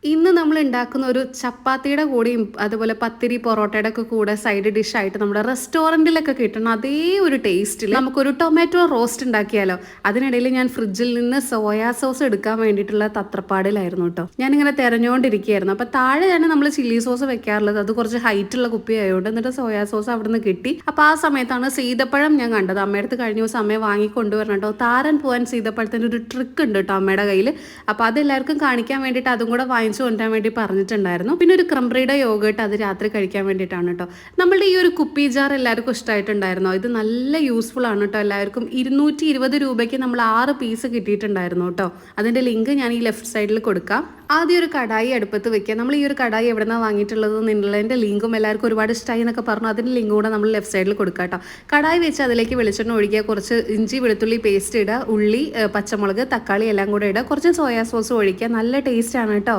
ഇന്ന് നമ്മൾ ഉണ്ടാക്കുന്ന ഒരു ചപ്പാത്തിയുടെ കൂടെയും അതുപോലെ പത്തിരി പൊറോട്ടയുടെ ഒക്കെ കൂടെ സൈഡ് ഡിഷ് ആയിട്ട് നമ്മുടെ റെസ്റ്റോറൻറ്റിലൊക്കെ കിട്ടുന്ന അതേ ഒരു ടേസ്റ്റിൽ നമുക്കൊരു ടൊമാറ്റോ റോസ്റ്റ് ഉണ്ടാക്കിയാലോ. അതിനിടയിൽ ഞാൻ ഫ്രിഡ്ജിൽ നിന്ന് സോയാ സോസ് എടുക്കാൻ വേണ്ടിയിട്ടുള്ള തത്രപ്പാടിലായിരുന്നു കേട്ടോ. ഞാനിങ്ങനെ തിരഞ്ഞുകൊണ്ടിരിക്കുകയായിരുന്നു. അപ്പോൾ താഴെയാണ് നമ്മൾ ചില്ലി സോസ് വെക്കാറുള്ളത്. അത് കുറച്ച് ഹൈറ്റുള്ള കുപ്പി ആയതുകൊണ്ട് എന്നിട്ട് സോയാ സോസ് അവിടെ നിന്ന് കിട്ടി. അപ്പോൾ ആ സമയത്താണ് സീതപ്പഴം ഞാൻ കണ്ടത്. അമ്മയടുത്ത് കഴിഞ്ഞ ദിവസം അമ്മയെ വാങ്ങിക്കൊണ്ടുവരണം കേട്ടോ. താരൻ പോകാൻ സീതപ്പഴത്തിൻ്റെ ഒരു ട്രിക്ക് ഉണ്ട് കേട്ടോ അമ്മയുടെ കയ്യിൽ. അപ്പോൾ അതെല്ലാവർക്കും കാണിക്കാൻ വേണ്ടിയിട്ട് അതും കൂടെ വാങ്ങിച്ചു കൊണ്ടുവരാൻ വേണ്ടി പറഞ്ഞിട്ടുണ്ടായിരുന്നു. പിന്നെ ഒരു ക്രംബ്രിയുടെ യോഗേട്ട് അത് രാത്രി കഴിക്കാൻ വേണ്ടിയിട്ടാണ് കേട്ടോ. നമ്മളുടെ ഈ ഒരു കുപ്പി ജാർ എല്ലാവർക്കും ഇഷ്ടമായിട്ടുണ്ടായിരുന്നോ? ഇത് നല്ല യൂസ്ഫുൾ ആണ് കേട്ടോ എല്ലാവർക്കും. 220 രൂപയ്ക്ക് നമ്മൾ 6 പീസ് കിട്ടിയിട്ടുണ്ടായിരുന്നു കേട്ടോ. അതിൻ്റെ ലിങ്ക് ഞാൻ ഈ ലെഫ്റ്റ് സൈഡിൽ കൊടുക്കാം. ആദ്യം ഒരു കടായി അടുപ്പത്ത് വെക്കുക. നമ്മൾ ഈ ഒരു കടായി എവിടെ നിന്നാണ് വാങ്ങിയിട്ടുള്ളത് എന്നുള്ളതിൻ്റെ ലിങ്കും എല്ലാവർക്കും ഒരുപാട് ഇഷ്ടമായി എന്നൊക്കെ പറഞ്ഞു. അതിൻ്റെ ലിങ്ക് കൂടെ നമ്മൾ ലെഫ്റ്റ് സൈഡിൽ കൊടുക്കുക കേട്ടോ. കടായി വെച്ച് അതിലേക്ക് വെളിച്ചെണ്ണ ഒഴിക്കുക. കുറച്ച് ഇഞ്ചി വെളുത്തുള്ളി പേസ്റ്റ് ഇടുക. ഉള്ളി, പച്ചമുളക്, തക്കാളി എല്ലാം കൂടെ ഇടുക. കുറച്ച് സോയാ സോസ് ഒഴിക്കുക. നല്ല ടേസ്റ്റ് ആണ് കേട്ടോ.